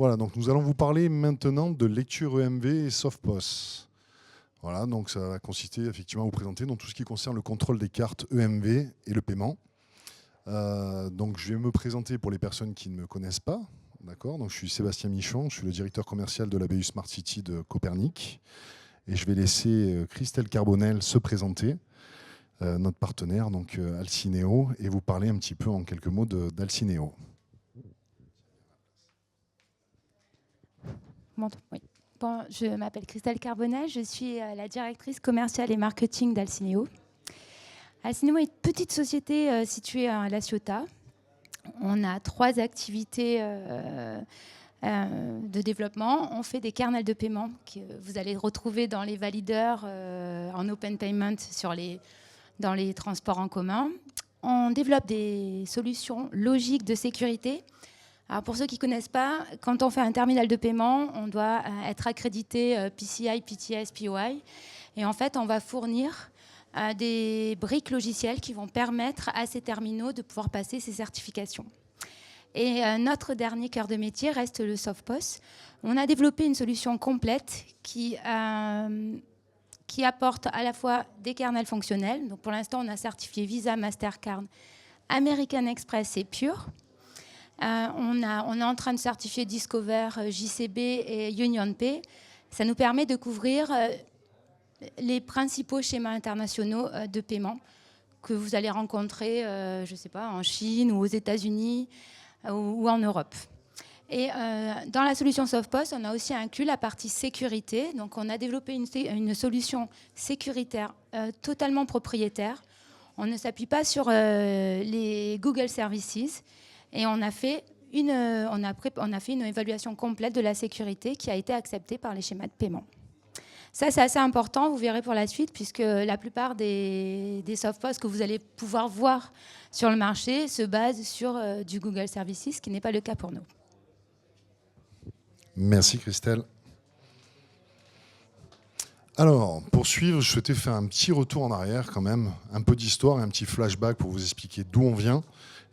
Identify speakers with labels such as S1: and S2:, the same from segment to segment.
S1: Voilà, donc nous allons vous parler maintenant de lecture EMV et SoftPOS. Voilà, donc ça va consister effectivement à vous présenter dans tout ce qui concerne le contrôle des cartes EMV et le paiement. Donc je vais me présenter pour les personnes qui ne me connaissent pas. D'accord, donc je suis Sébastien Michon, je suis le directeur commercial de la BU Smart City de Copernic. Et je vais laisser Christelle Carbonel se présenter, notre partenaire, donc Alcineo, et vous parler un petit peu en quelques mots d'Alcineo.
S2: Oui. Bon, je m'appelle Christelle Carbonel, je suis la directrice commerciale et marketing d'Alcineo. Alcineo est une petite société située à La Ciotat. On a 3 activités de développement. On fait des kernels de paiement que vous allez retrouver dans les valideurs en open payment dans les transports en commun. On développe des solutions logiques de sécurité. Alors pour ceux qui ne connaissent pas, quand on fait un terminal de paiement, on doit être accrédité PCI, PTS, POI. Et en fait, on va fournir des briques logicielles qui vont permettre à ces terminaux de pouvoir passer ces certifications. Et notre dernier cœur de métier reste le SoftPOS. On a développé une solution complète qui apporte à la fois des kernels fonctionnels. Donc pour l'instant, on a certifié Visa, Mastercard, American Express et Pure. On est en train de certifier Discover, JCB et UnionPay. Ça nous permet de couvrir les principaux schémas internationaux de paiement que vous allez rencontrer, je ne sais pas, en Chine ou aux États-Unis ou en Europe. Et dans la solution SoftPOS, on a aussi inclus la partie sécurité. Donc, on a développé une solution sécuritaire totalement propriétaire. On ne s'appuie pas sur les Google Services. Et on a fait une évaluation complète de la sécurité qui a été acceptée par les schémas de paiement. Ça, c'est assez important, vous verrez pour la suite, puisque la plupart des SoftPOS que vous allez pouvoir voir sur le marché se basent sur du Google Services, ce qui n'est pas le cas pour nous.
S1: Merci Christelle. Alors, pour suivre, je souhaitais faire un petit retour en arrière quand même, un peu d'histoire et un petit flashback pour vous expliquer d'où on vient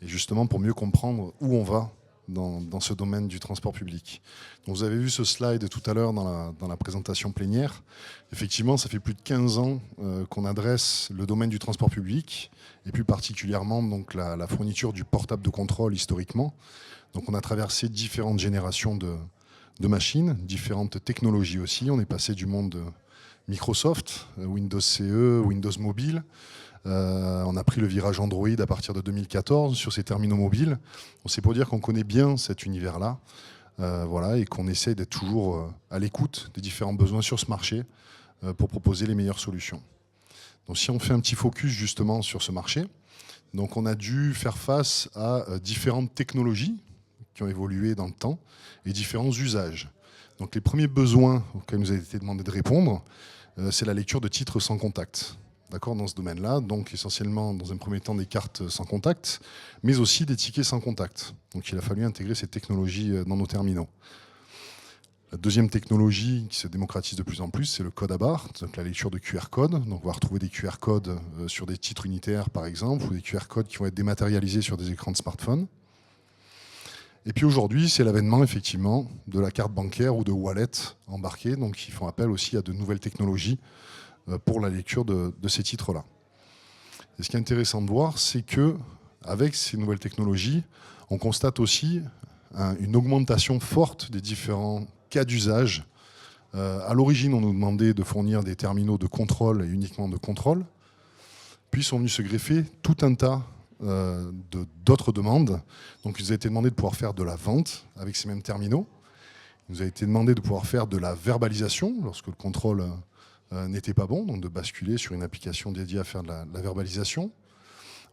S1: et justement pour mieux comprendre où on va dans ce domaine du transport public. Donc, vous avez vu ce slide tout à l'heure dans la présentation plénière. Effectivement, ça fait plus de 15 ans qu'on adresse le domaine du transport public et plus particulièrement donc, la fourniture du portable de contrôle historiquement. Donc, on a traversé différentes générations de machines, différentes technologies aussi. On est passé du monde Microsoft, Windows CE, Windows Mobile. On a pris le virage Android à partir de 2014 sur ces terminaux mobiles. C'est pour dire qu'on connaît bien cet univers-là voilà, et qu'on essaie d'être toujours à l'écoute des différents besoins sur ce marché pour proposer les meilleures solutions. Donc, si on fait un petit focus justement sur ce marché, donc on a dû faire face à différentes technologies qui ont évolué dans le temps et différents usages. Donc les premiers besoins auxquels nous a été demandé de répondre, c'est la lecture de titres sans contact. D'accord, dans ce domaine-là, donc essentiellement dans un premier temps des cartes sans contact, mais aussi des tickets sans contact. Donc il a fallu intégrer ces technologies dans nos terminaux. La deuxième technologie qui se démocratise de plus en plus, c'est le code à barre, donc la lecture de QR codes. Donc on va retrouver des QR codes sur des titres unitaires par exemple, ou des QR codes qui vont être dématérialisés sur des écrans de smartphone. Et puis aujourd'hui, c'est l'avènement effectivement de la carte bancaire ou de wallet embarquée, donc ils font appel aussi à de nouvelles technologies pour la lecture de ces titres-là. Et ce qui est intéressant de voir, c'est qu'avec ces nouvelles technologies, on constate aussi une augmentation forte des différents cas d'usage. À l'origine, on nous demandait de fournir des terminaux de contrôle et uniquement de contrôle. Puis sont venus se greffer tout un tas d'autres demandes. Donc il nous a été demandé de pouvoir faire de la vente avec ces mêmes terminaux. Il nous a été demandé de pouvoir faire de la verbalisation lorsque le contrôle n'était pas bon, donc de basculer sur une application dédiée à faire de la verbalisation.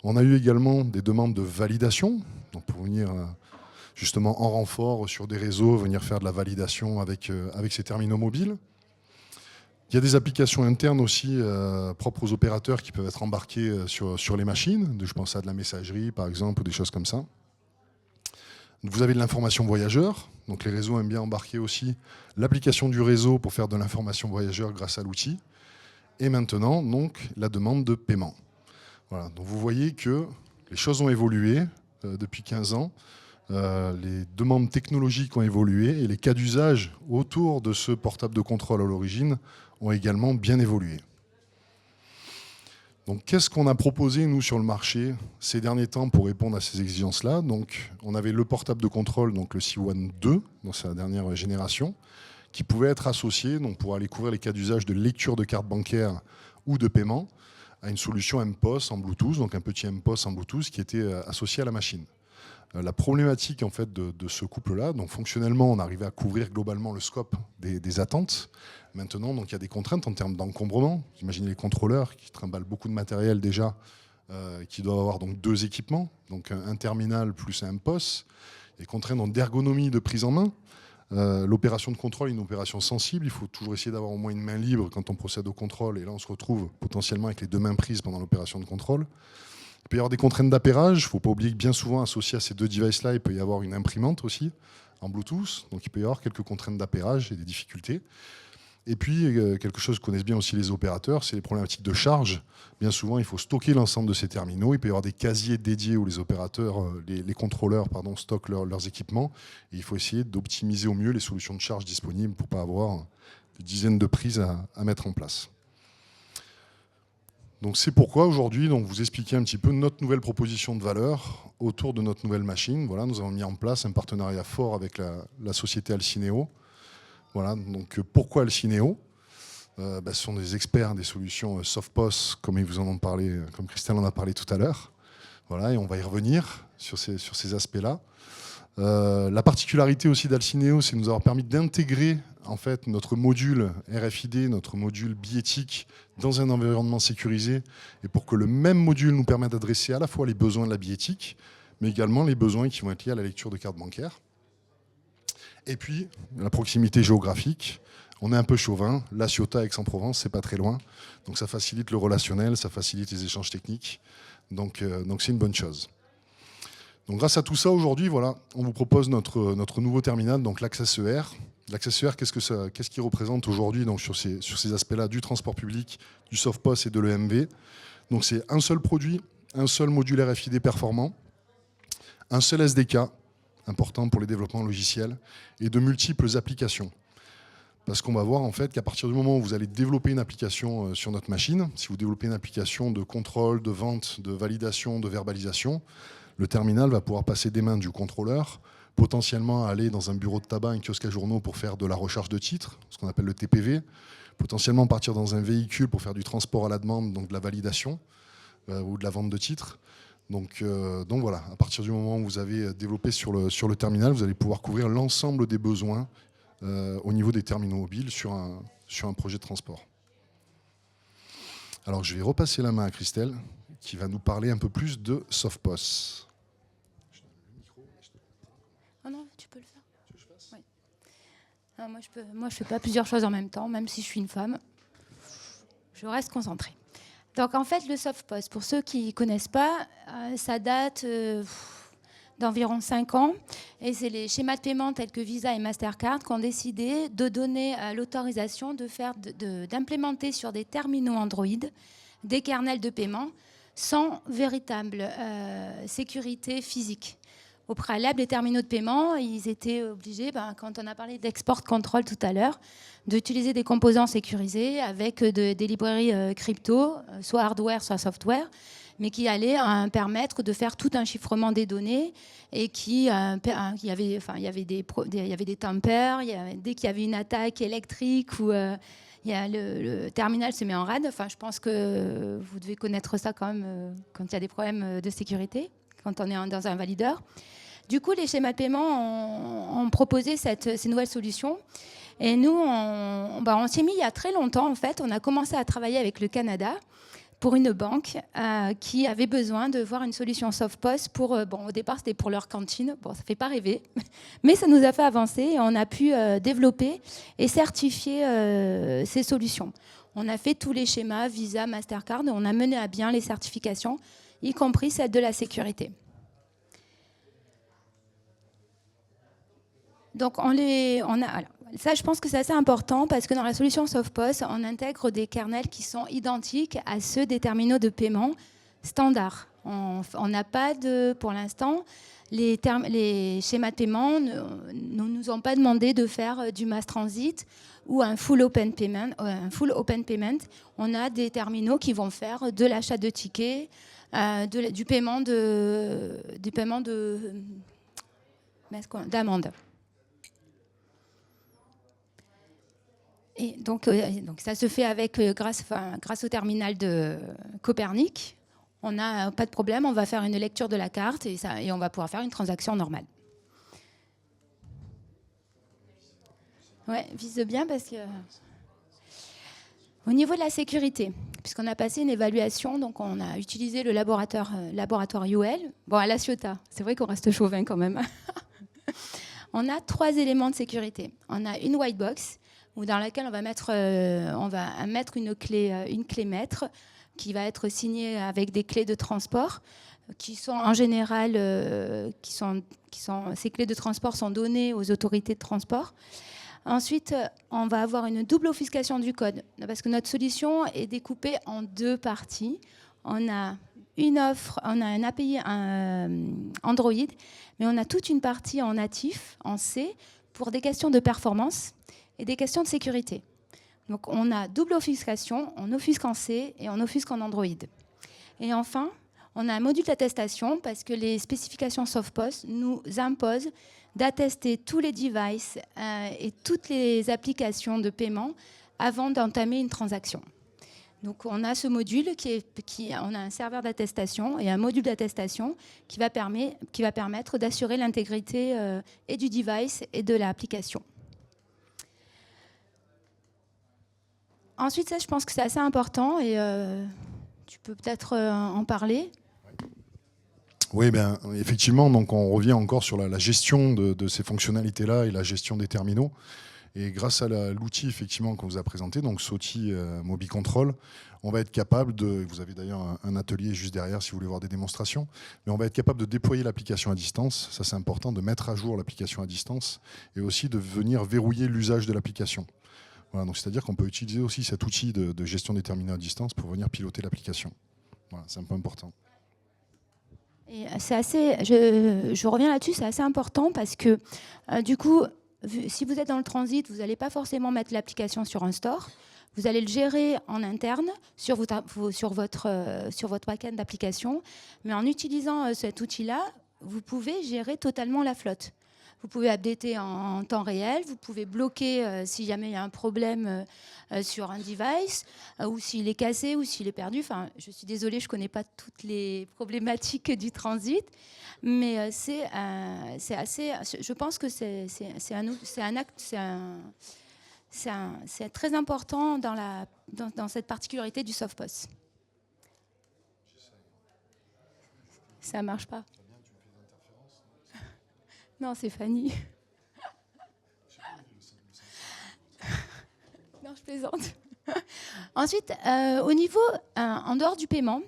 S1: On a eu également des demandes de validation, donc pour venir justement en renfort sur des réseaux, venir faire de la validation avec ces terminaux mobiles. Il y a des applications internes aussi propres aux opérateurs qui peuvent être embarquées sur les machines. Je pense à de la messagerie par exemple ou des choses comme ça. Vous avez de l'information voyageur, donc les réseaux aiment bien embarquer aussi l'application du réseau pour faire de l'information voyageur grâce à l'outil. Et maintenant, donc, la demande de paiement. Voilà, donc vous voyez que les choses ont évolué depuis 15 ans. les demandes technologiques ont évolué et les cas d'usage autour de ce portable de contrôle à l'origine ont également bien évolué. Donc, qu'est-ce qu'on a proposé, nous, sur le marché ces derniers temps pour répondre à ces exigences-là? Donc, on avait le portable de contrôle, donc le C1 2, dans sa dernière génération, qui pouvait être associé donc, pour aller couvrir les cas d'usage de lecture de carte bancaire ou de paiement à une solution MPOS en Bluetooth, donc un petit MPOS en Bluetooth qui était associé à la machine. La problématique en fait, de ce couple-là, donc fonctionnellement, on arrivait à couvrir globalement le scope des attentes. Maintenant, donc, il y a des contraintes en termes d'encombrement. Vous imaginez les contrôleurs qui trimballent beaucoup de matériel déjà, qui doivent avoir donc 2 équipements, donc un terminal plus un MPOS, et contraintes d'ergonomie de prise en main. L'opération de contrôle est une opération sensible. Il faut toujours essayer d'avoir au moins une main libre quand on procède au contrôle. Et là, on se retrouve potentiellement avec les 2 mains prises pendant l'opération de contrôle. Il peut y avoir des contraintes d'appairage. Il ne faut pas oublier que bien souvent, associé à ces 2 devices-là, il peut y avoir une imprimante aussi en Bluetooth. Donc il peut y avoir quelques contraintes d'appairage et des difficultés. Et puis, quelque chose que connaissent bien aussi les opérateurs, c'est les problématiques de charge. Bien souvent, il faut stocker l'ensemble de ces terminaux. Il peut y avoir des casiers dédiés où les opérateurs, les contrôleurs stockent leurs équipements. Et il faut essayer d'optimiser au mieux les solutions de charge disponibles pour ne pas avoir des dizaines de prises à mettre en place. Donc c'est pourquoi aujourd'hui, vous expliquer un petit peu notre nouvelle proposition de valeur autour de notre nouvelle machine. Voilà, nous avons mis en place un partenariat fort avec la société Alcineo. Voilà, donc pourquoi Alcineo? Ce sont des experts des solutions SoftPOS, comme ils vous en ont parlé, comme Christelle en a parlé tout à l'heure. Voilà, et on va y revenir sur ces aspects-là. La particularité aussi d'Alcineo, c'est de nous avoir permis d'intégrer en fait, notre module RFID, notre module billettique dans un environnement sécurisé, et pour que le même module nous permette d'adresser à la fois les besoins de la billettique, mais également les besoins qui vont être liés à la lecture de carte bancaire. Et puis, la proximité géographique. On est un peu chauvin. La Ciotat, Aix-en-Provence, c'est pas très loin. Donc ça facilite le relationnel, ça facilite les échanges techniques. Donc c'est une bonne chose. Donc grâce à tout ça, aujourd'hui, voilà, on vous propose notre nouveau terminal, donc l'Access ER. L'Access ER, qu'est-ce qu'il représente aujourd'hui sur ces aspects-là du transport public, du SoftPOS et de l'EMV? Donc c'est un seul produit, un seul module RFID performant, un seul SDK, important pour les développements logiciels, et de multiples applications. Parce qu'on va voir en fait qu'à partir du moment où vous allez développer une application sur notre machine, si vous développez une application de contrôle, de vente, de validation, de verbalisation, le terminal va pouvoir passer des mains du contrôleur, potentiellement aller dans un bureau de tabac, un kiosque à journaux pour faire de la recharge de titres, ce qu'on appelle le TPV, potentiellement partir dans un véhicule pour faire du transport à la demande, donc de la validation ou de la vente de titres. Donc voilà, à partir du moment où vous avez développé sur le terminal, vous allez pouvoir couvrir l'ensemble des besoins au niveau des terminaux mobiles sur un projet de transport. Alors je vais repasser la main à Christelle qui va nous parler un peu plus de SoftPOS.
S2: Oh non, tu peux le faire. Tu veux que je fasse ? Oui. Non, moi, je fais pas plusieurs choses en même temps, même si je suis une femme. Je reste concentrée. Donc en fait, le SoftPOS, pour ceux qui ne connaissent pas, ça date d'environ 5 ans. Et c'est les schémas de paiement tels que Visa et Mastercard qui ont décidé de donner l'autorisation d'implémenter sur des terminaux Android des kernels de paiement sans véritable sécurité physique. Au préalable, les terminaux de paiement, ils étaient obligés, quand on a parlé d'export control tout à l'heure, d'utiliser des composants sécurisés avec des librairies crypto, soit hardware, soit software, mais qui allaient permettre de faire tout un chiffrement des données et il y avait des tampers, dès qu'il y avait une attaque électrique ou le terminal se met en rade. Enfin, je pense que vous devez connaître ça quand même quand il y a des problèmes de sécurité, quand on est dans un valideur. Du coup, les schémas de paiement ont proposé ces nouvelles solutions. Et nous, on s'y est mis il y a très longtemps, en fait. On a commencé à travailler avec le Canada pour une banque qui avait besoin de voir une solution SoftPOS pour, au départ, c'était pour leur cantine. Bon, ça ne fait pas rêver, mais ça nous a fait avancer et on a pu développer et certifier ces solutions. On a fait tous les schémas Visa, Mastercard, et on a mené à bien les certifications, y compris celle de la sécurité. Donc, ça, je pense que c'est assez important parce que dans la solution SoftPOS, on intègre des kernels qui sont identiques à ceux des terminaux de paiement standard. On n'a pas de, pour l'instant, les schémas de paiement ne nous ont pas demandé de faire du mass transit ou un full open payment. On a des terminaux qui vont faire de l'achat de tickets, du paiement d'amende. Et donc ça se fait grâce au terminal de Copernic. On n'a pas de problème, on va faire une lecture de la carte et on va pouvoir faire une transaction normale. Ouais, vise bien parce que... Au niveau de la sécurité, puisqu'on a passé une évaluation, donc on a utilisé le laboratoire UL. Bon, à La Ciotat, c'est vrai qu'on reste chauvin quand même. On a 3 éléments de sécurité. On a une white box, dans laquelle on va mettre une clé maître, qui va être signée avec des clés de transport, qui sont en général, ces clés de transport sont données aux autorités de transport. Ensuite, on va avoir une double offuscation du code, parce que notre solution est découpée en 2 parties. On a un API Android, mais on a toute une partie en natif, en C, pour des questions de performance et des questions de sécurité. Donc on a double offuscation, on offusque en C et on offusque en Android. Et enfin, on a un module d'attestation parce que les spécifications SoftPOS nous imposent d'attester tous les devices et toutes les applications de paiement avant d'entamer une transaction. Donc on a ce module on a un serveur d'attestation et un module d'attestation qui va permettre d'assurer l'intégrité et du device et de l'application. Ensuite, ça, je pense que c'est assez important et tu peux peut-être en parler.
S1: Oui, bien, effectivement, donc on revient encore sur la gestion de ces fonctionnalités-là et la gestion des terminaux. Et grâce à l'outil effectivement qu'on vous a présenté, donc SOTI MobiControl, on va être capable vous avez d'ailleurs un atelier juste derrière si vous voulez voir des démonstrations, mais on va être capable de déployer l'application à distance. Ça, c'est important, de mettre à jour l'application à distance et aussi de venir verrouiller l'usage de l'application. Voilà, donc c'est-à-dire qu'on peut utiliser aussi cet outil de gestion des terminaux à distance pour venir piloter l'application. Voilà, c'est un peu important.
S2: Et je reviens là-dessus, c'est assez important parce que du coup, si vous êtes dans le transit, vous n'allez pas forcément mettre l'application sur un store. Vous allez le gérer en interne sur votre backend d'application. Mais en utilisant cet outil-là, vous pouvez gérer totalement la flotte. Vous pouvez updater en temps réel, vous pouvez bloquer si jamais il y a un problème sur un device, ou s'il est cassé, ou s'il est perdu. Enfin, je suis désolée, je ne connais pas toutes les problématiques du transit, mais c'est assez. Je pense que c'est très important dans cette particularité du SoftPOS. Ça ne marche pas. Non, c'est Fanny. Non, je plaisante. Ensuite, au niveau, en dehors du paiement,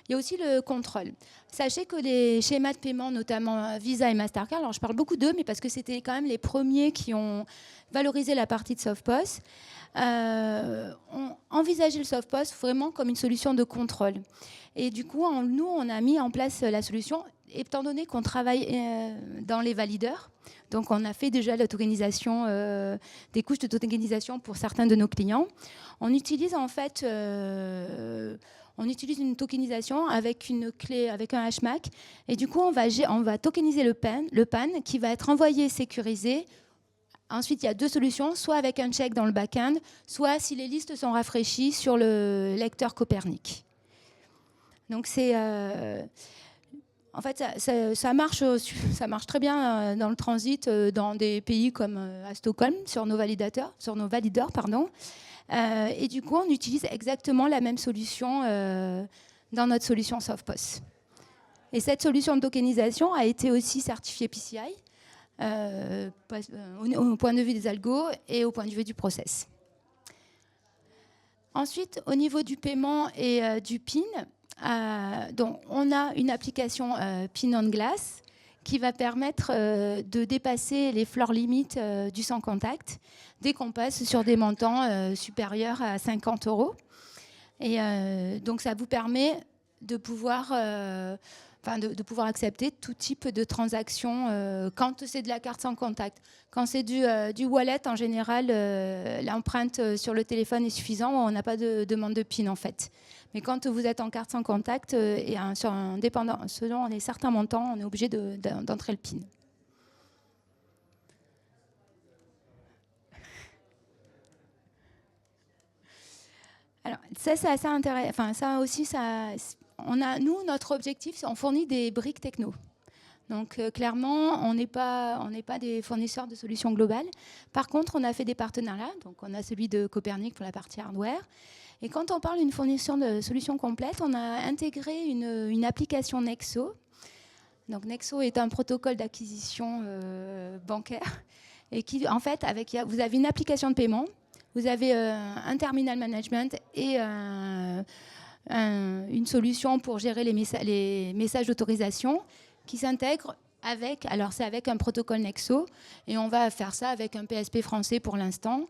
S2: il y a aussi le contrôle. Sachez que les schémas de paiement, notamment Visa et Mastercard, alors je parle beaucoup d'eux, mais parce que c'était quand même les premiers qui ont valorisé la partie de SoftPOS, ont envisagé le SoftPOS vraiment comme une solution de contrôle. Et du coup, nous, on a mis en place la solution, étant donné qu'on travaille dans les valideurs. Donc, on a fait déjà la tokenisation, des couches de tokenisation pour certains de nos clients. On utilise en fait... on utilise une tokenisation avec une clé, avec un HMAC. Et du coup, on va tokeniser le PAN qui va être envoyé sécurisé. Ensuite, il y a 2 solutions, soit avec un check dans le back-end, soit si les listes sont rafraîchies sur le lecteur Copernic. Donc, en fait, ça marche très bien dans le transit, dans des pays comme à Stockholm, sur nos valideurs. Et du coup, on utilise exactement la même solution dans notre solution SoftPOS. Et cette solution de tokenisation a été aussi certifiée PCI au point de vue des algos et au point de vue du process. Ensuite, au niveau du paiement et du PIN, donc on a une application PIN on Glass qui va permettre de dépasser les floor limits du sans contact dès qu'on passe sur des montants supérieurs à 50 €. Et donc ça vous permet de pouvoir, de pouvoir accepter tout type de transaction quand c'est de la carte sans contact. Quand c'est du wallet, en général, l'empreinte sur le téléphone est suffisante, on n'a pas de demande de PIN en fait. Mais quand vous êtes en carte sans contact, selon les certains montants, on est obligé d'entrer le PIN. Alors, ça, c'est assez intéressant. Enfin, ça aussi, nous, notre objectif, c'est on fournit des briques techno. Donc, clairement, on n'est pas des fournisseurs de solutions globales. Par contre, on a fait des partenariats. Donc, on a celui de Copernic pour la partie hardware. Et quand on parle d'une fourniture de solutions complètes, on a intégré une application Nexo. Donc, Nexo est un protocole d'acquisition bancaire. Et qui, en fait, vous avez une application de paiement. Vous avez un terminal management et une solution pour gérer les messages d'autorisation qui s'intègrent avec un protocole Nexo et on va faire ça avec un PSP français pour l'instant.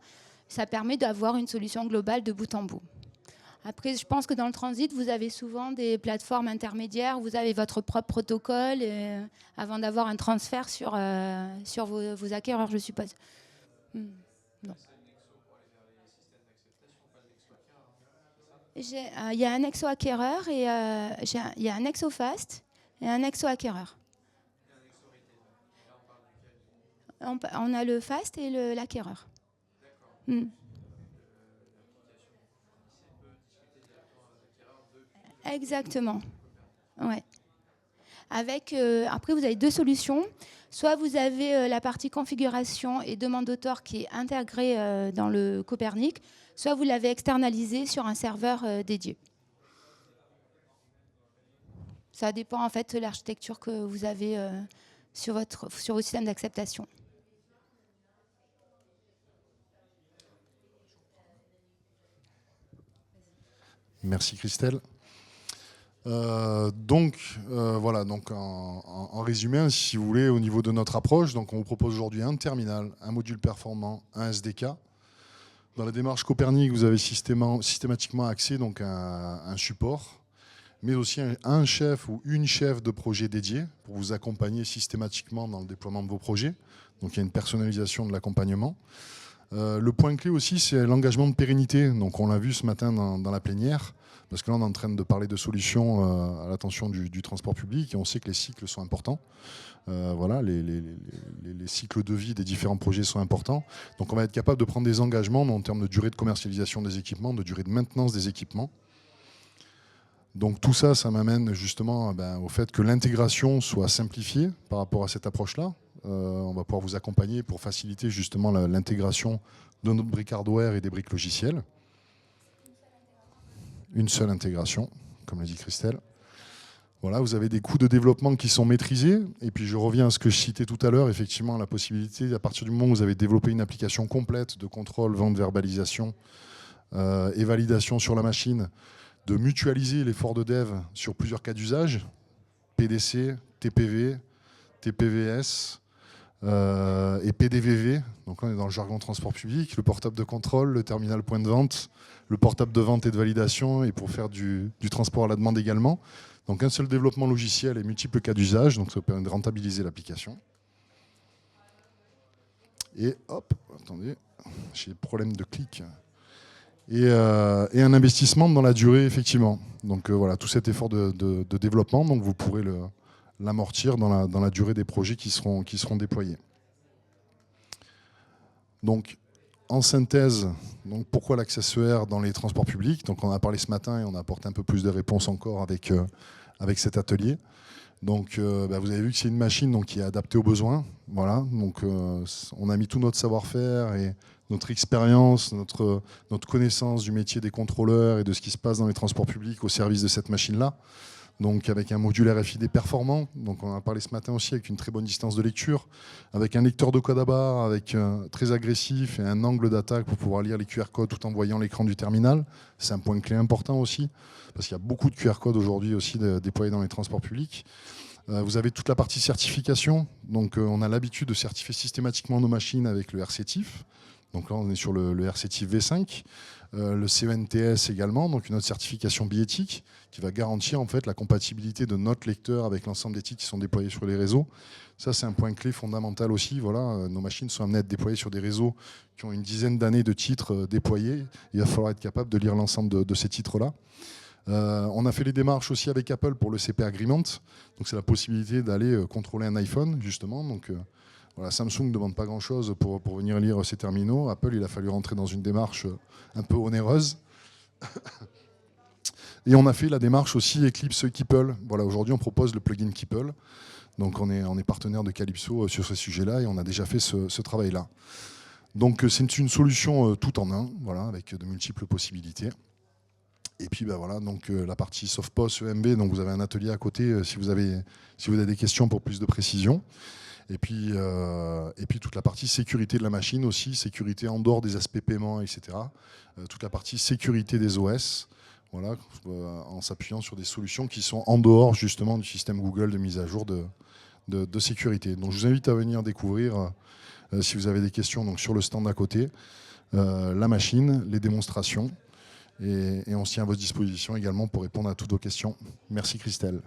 S2: Ça permet d'avoir une solution globale de bout en bout. Après, je pense que dans le transit, vous avez souvent des plateformes intermédiaires, vous avez votre propre protocole avant d'avoir un transfert sur vos acquéreurs, je suppose. Non. Il y a un Nexo acquéreur et il y a un Nexo Fast et un Nexo acquéreur. On a le Fast et l'acquéreur. Exactement. Ouais. Après, vous avez deux solutions. Soit vous avez la partie configuration et demande d'auteur qui est intégrée dans le Copernic, soit vous l'avez externalisé sur un serveur dédié. Ça dépend en fait de l'architecture que vous avez sur vos systèmes d'acceptation.
S1: Merci Christelle. Voilà, donc en résumé, si vous voulez, au niveau de notre approche, donc on vous propose aujourd'hui un terminal, un module performant, un SDK. Dans la démarche Copernic, vous avez systématiquement accès donc, à un support, mais aussi un chef ou une chef de projet dédié pour vous accompagner systématiquement dans le déploiement de vos projets. Donc il y a une personnalisation de l'accompagnement. Le point clé aussi, c'est l'engagement de pérennité. Donc on l'a vu ce matin dans la plénière, parce que là on est en train de parler de solutions à l'attention du transport public et on sait que les cycles sont importants. Voilà, les cycles de vie des différents projets sont importants. Donc on va être capable de prendre des engagements en termes de durée de commercialisation des équipements, de durée de maintenance des équipements. Donc tout ça, ça m'amène justement au fait que l'intégration soit simplifiée par rapport à cette approche-là. On va pouvoir vous accompagner pour faciliter justement l'intégration de notre brique hardware et des briques logicielles. Une seule intégration, comme l'a dit Christelle. Voilà, vous avez des coûts de développement qui sont maîtrisés. Et puis je reviens à ce que je citais tout à l'heure, effectivement, la possibilité, à partir du moment où vous avez développé une application complète de contrôle, vente, verbalisation et validation sur la machine, de mutualiser l'effort de dev sur plusieurs cas d'usage, PDC, TPV, TPVS et PDVV. Donc là, on est dans le jargon transport public, le portable de contrôle, le terminal point de vente, le portable de vente et de validation, et pour faire du transport à la demande également. Donc un seul développement logiciel et multiples cas d'usage, donc ça permet de rentabiliser l'application. Et hop, attendez, j'ai des problèmes de clic. Et un investissement dans la durée, effectivement. Donc voilà, tout cet effort de développement, donc vous pourrez l'amortir dans la durée des projets qui seront déployés. Donc, en synthèse, donc pourquoi l'accessoire dans les transports publics? Donc on en a parlé ce matin et on apporte un peu plus de réponses encore avec cet atelier. Donc vous avez vu que c'est une machine donc, qui est adaptée aux besoins. Voilà, donc on a mis tout notre savoir-faire et notre expérience, notre connaissance du métier des contrôleurs et de ce qui se passe dans les transports publics au service de cette machine-là. Donc avec un module RFID performant, donc on en a parlé ce matin aussi avec une très bonne distance de lecture, avec un lecteur de code à barre très agressif et un angle d'attaque pour pouvoir lire les QR codes tout en voyant l'écran du terminal. C'est un point clé important aussi, parce qu'il y a beaucoup de QR codes aujourd'hui aussi déployés dans les transports publics. Vous avez toute la partie certification, donc on a l'habitude de certifier systématiquement nos machines avec le RCTIF. Donc là, on est sur le RCTIV V5. Le CENTS également, donc une autre certification biéthique qui va garantir en fait la compatibilité de notre lecteur avec l'ensemble des titres qui sont déployés sur les réseaux. Ça, c'est un point clé fondamental aussi. Voilà, nos machines sont amenées à être déployées sur des réseaux qui ont une dizaine d'années de titres déployés. Il va falloir être capable de lire l'ensemble de ces titres-là. On a fait les démarches aussi avec Apple pour le CP Agreement. Donc c'est la possibilité d'aller contrôler un iPhone, justement. Donc voilà, Samsung ne demande pas grand-chose pour venir lire ces terminaux. Apple, il a fallu rentrer dans une démarche un peu onéreuse. Et on a fait la démarche aussi Eclipse Keeple. Voilà, aujourd'hui, on propose le plugin Keeple. Donc on est partenaire de Calypso sur ce sujet-là et on a déjà fait ce travail-là. Donc c'est une solution tout en un, voilà, avec de multiples possibilités. Et puis ben voilà, donc la partie SoftPOS, EMB, donc vous avez un atelier à côté si vous avez des questions pour plus de précision. Et puis toute la partie sécurité de la machine aussi, sécurité en dehors des aspects paiement, etc. Toute la partie sécurité des OS, voilà, en s'appuyant sur des solutions qui sont en dehors justement du système Google de mise à jour de sécurité. Donc je vous invite à venir découvrir, si vous avez des questions, donc sur le stand à côté, la machine, les démonstrations. Et on se tient à votre disposition également pour répondre à toutes vos questions. Merci Christelle.